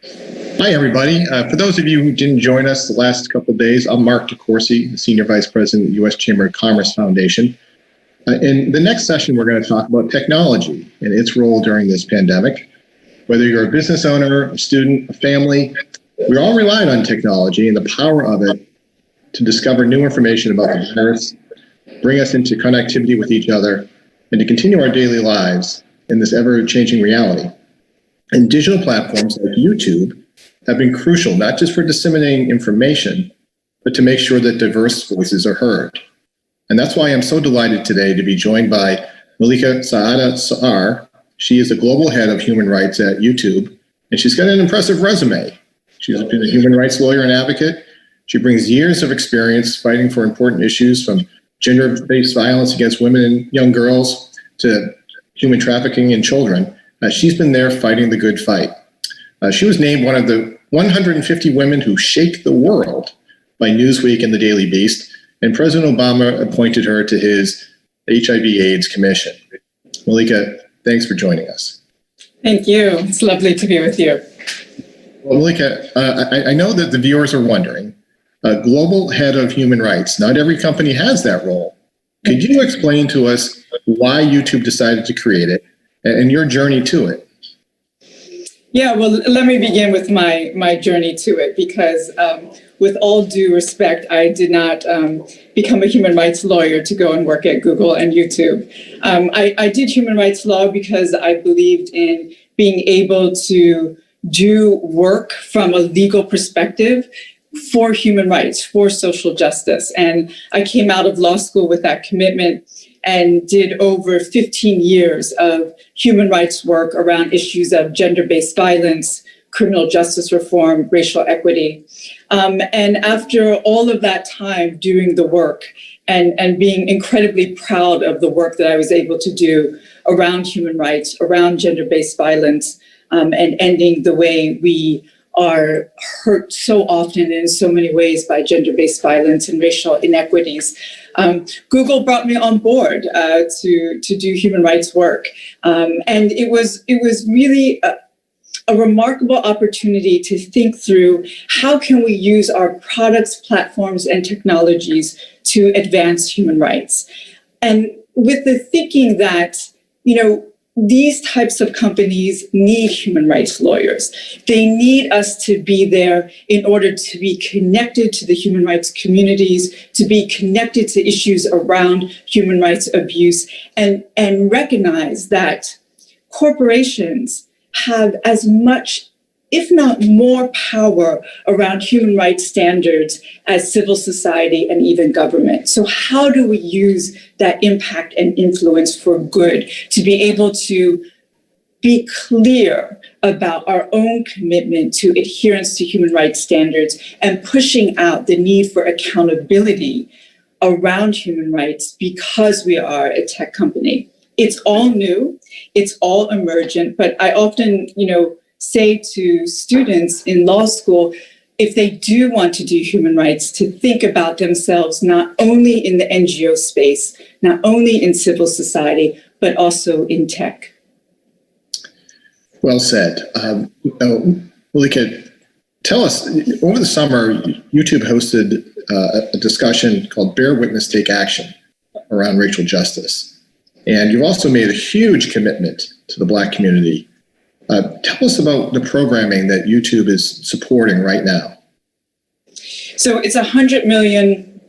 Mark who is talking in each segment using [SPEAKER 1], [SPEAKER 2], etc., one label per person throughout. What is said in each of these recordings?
[SPEAKER 1] Hi, everybody. For those of you who didn't join us the last couple of days, I'm Mark DeCourcy, the Senior Vice President of the U.S. Chamber of Commerce Foundation. In the next session, we're going to talk about technology and its role during this pandemic. Whether you're a business owner, a student, a family, we all relied on technology and the power of it to discover new information about the virus, bring us into connectivity with each other, and to continue our daily lives in this ever-changing reality. And digital platforms like YouTube have been crucial, not just for disseminating information, but to make sure that diverse voices are heard. And that's why I'm so delighted today to be joined by Malika Saada-Saar. She is the global head of human rights at YouTube, and she's got an impressive resume. She's been a human rights lawyer and advocate. She brings years of experience fighting for important issues from gender-based violence against women and young girls to human trafficking in children. She's been there fighting the good fight. She was named one of the 150 women who shake the world by Newsweek and the Daily Beast, and President Obama appointed her to his HIV/AIDS commission. Malika, thanks for joining us.
[SPEAKER 2] Thank you. It's lovely to be with you.
[SPEAKER 1] Well, Malika, I know that the viewers are wondering, global head of human rights, not every company has that role. Could you explain to us why YouTube decided to create it and your journey to it?
[SPEAKER 2] Yeah, well, let me begin with my journey to it, because with all due respect, I did not become a human rights lawyer to go and work at Google and YouTube. I did human rights law because I believed in being able to do work from a legal perspective for human rights, for social justice. And I came out of law school with that commitment and did over 15 years of human rights work around issues of gender-based violence, criminal justice reform, racial equity. And after all of that time doing the work and being incredibly proud of the work that I was able to do around human rights, around gender-based violence, and ending the way we are hurt so often and in so many ways by gender-based violence and racial inequities. Google brought me on board to do human rights work. And it was really a remarkable opportunity to think through how can we use our products, platforms, and technologies to advance human rights. And with the thinking that, these types of companies need human rights lawyers. They need us to be there in order to be connected to the human rights communities, to be connected to issues around human rights abuse, and recognize that corporations have as much, if not more, power around human rights standards as civil society and even government. So how do we use that impact and influence for good to be able to be clear about our own commitment to adherence to human rights standards and pushing out the need for accountability around human rights because we are a tech company? It's all new, it's all emergent, but I often, say to students in law school, if they do want to do human rights, to think about themselves not only in the NGO space, not only in civil society, but also in tech.
[SPEAKER 1] Well said. Malika, tell us, over the summer, YouTube hosted a discussion called Bear Witness, Take Action around racial justice. And you've also made a huge commitment to the Black community. Tell us about the programming that YouTube is supporting right now.
[SPEAKER 2] So it's $100 million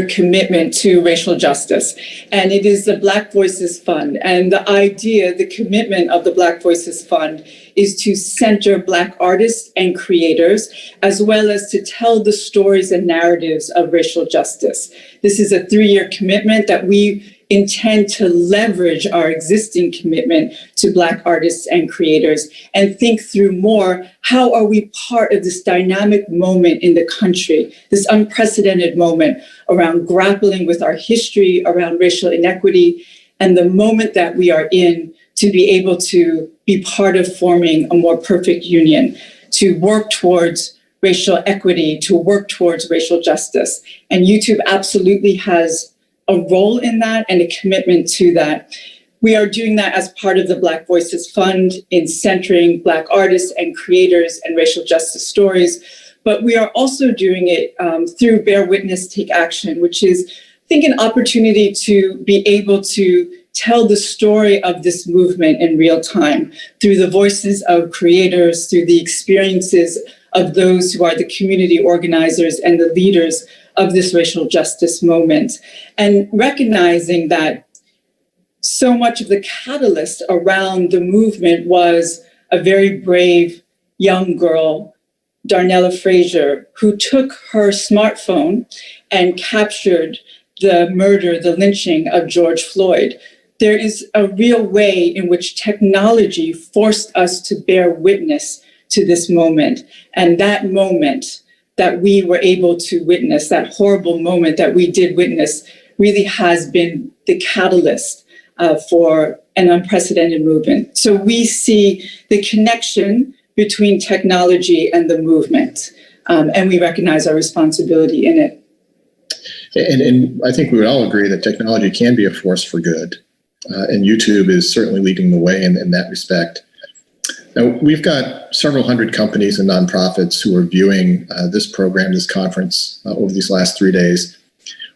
[SPEAKER 2] commitment to racial justice, and it is the Black Voices Fund. And the idea, the commitment of the Black Voices Fund is to center Black artists and creators, as well as to tell the stories and narratives of racial justice. This is a 3-year commitment that we intend to leverage our existing commitment to Black artists and creators and think through more, how are we part of this dynamic moment in the country, this unprecedented moment around grappling with our history around racial inequity, and the moment that we are in to be able to be part of forming a more perfect union, to work towards racial equity, to work towards racial justice. And YouTube absolutely has a role in that and a commitment to that. We are doing that as part of the Black Voices Fund in centering Black artists and creators and racial justice stories. But we are also doing it through Bear Witness, Take Action, which is, I think, an opportunity to be able to tell the story of this movement in real time through the voices of creators, through the experiences of those who are the community organizers and the leaders of this racial justice moment, and recognizing that so much of the catalyst around the movement was a very brave young girl, Darnella Frazier, who took her smartphone and captured the murder, the lynching of George Floyd. There is a real way in which technology forced us to bear witness to this moment. And that moment that we were able to witness, that horrible moment that we did witness, really has been the catalyst for an unprecedented movement. So we see the connection between technology and the movement, and we recognize our responsibility in it.
[SPEAKER 1] And I think we would all agree that technology can be a force for good, and YouTube is certainly leading the way in that respect. Now, we've got several hundred companies and nonprofits who are viewing this program, this conference, over these last 3 days.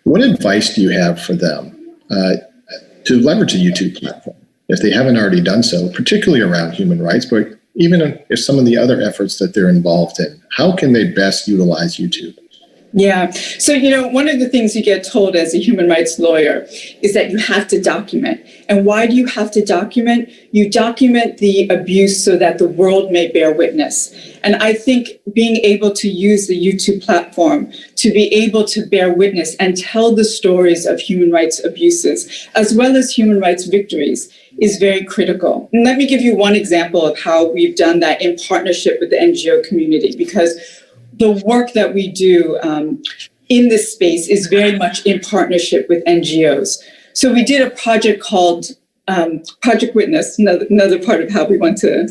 [SPEAKER 1] What advice do you have for them to leverage a YouTube platform if they haven't already done so, particularly around human rights, but even if some of the other efforts that they're involved in? How can they best utilize YouTube?
[SPEAKER 2] Yeah. So, one of the things you get told as a human rights lawyer is that you have to document. And why do you have to document? You document the abuse so that the world may bear witness. And I think being able to use the YouTube platform to be able to bear witness and tell the stories of human rights abuses, as well as human rights victories, is very critical. And let me give you one example of how we've done that in partnership with the NGO community, because the work that we do in this space is very much in partnership with NGOs. So we did a project called Project Witness, another part of how we want to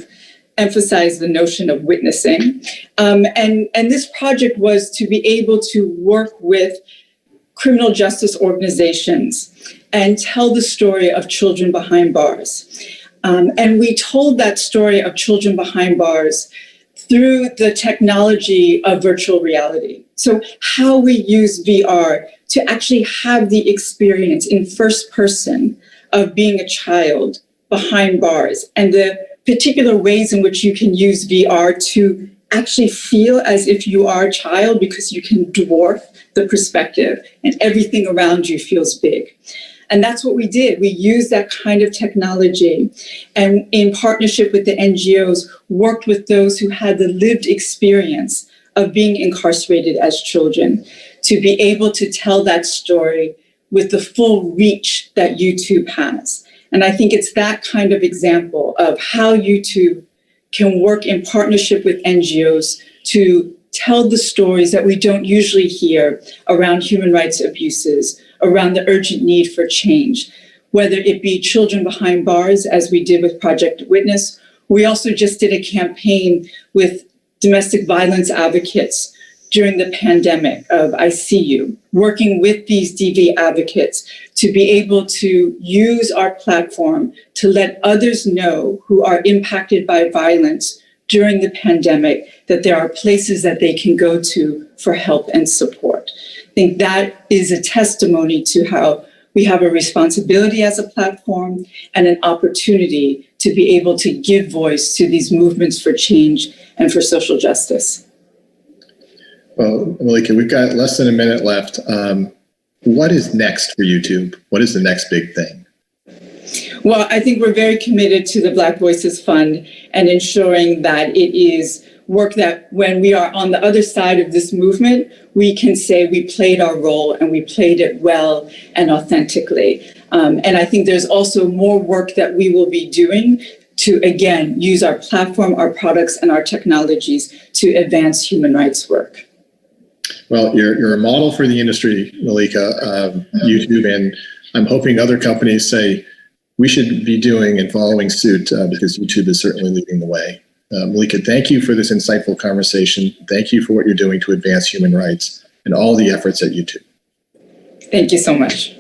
[SPEAKER 2] emphasize the notion of witnessing. And this project was to be able to work with criminal justice organizations and tell the story of children behind bars. And we told that story of children behind bars through the technology of virtual reality. So how we use VR to actually have the experience in first person of being a child behind bars, and the particular ways in which you can use VR to actually feel as if you are a child, because you can dwarf the perspective and everything around you feels big. And that's what we did. We used that kind of technology, and in partnership with the NGOs, worked with those who had the lived experience of being incarcerated as children to be able to tell that story with the full reach that YouTube has. And I think it's that kind of example of how YouTube can work in partnership with NGOs to tell the stories that we don't usually hear around human rights abuses, around the urgent need for change, whether it be children behind bars, as we did with Project Witness. We also just did a campaign with domestic violence advocates during the pandemic of I See You, working with these DV advocates to be able to use our platform to let others know who are impacted by violence during the pandemic that there are places that they can go to for help and support. I think that is a testimony to how we have a responsibility as a platform and an opportunity to be able to give voice to these movements for change and for social justice.
[SPEAKER 1] Well, Malika, we've got less than a minute left. What is next for YouTube? What is the next big thing?
[SPEAKER 2] Well, I think we're very committed to the Black Voices Fund and ensuring that it is work that when we are on the other side of this movement, we can say we played our role and we played it well and authentically. And I think there's also more work that we will be doing to, again, use our platform, our products, and our technologies to advance human rights work.
[SPEAKER 1] Well, you're a model for the industry, Malika, YouTube, and I'm hoping other companies say we should be doing and following suit because YouTube is certainly leading the way. Malika, thank you for this insightful conversation. Thank you for what you're doing to advance human rights and all the efforts at YouTube.
[SPEAKER 2] Thank you so much.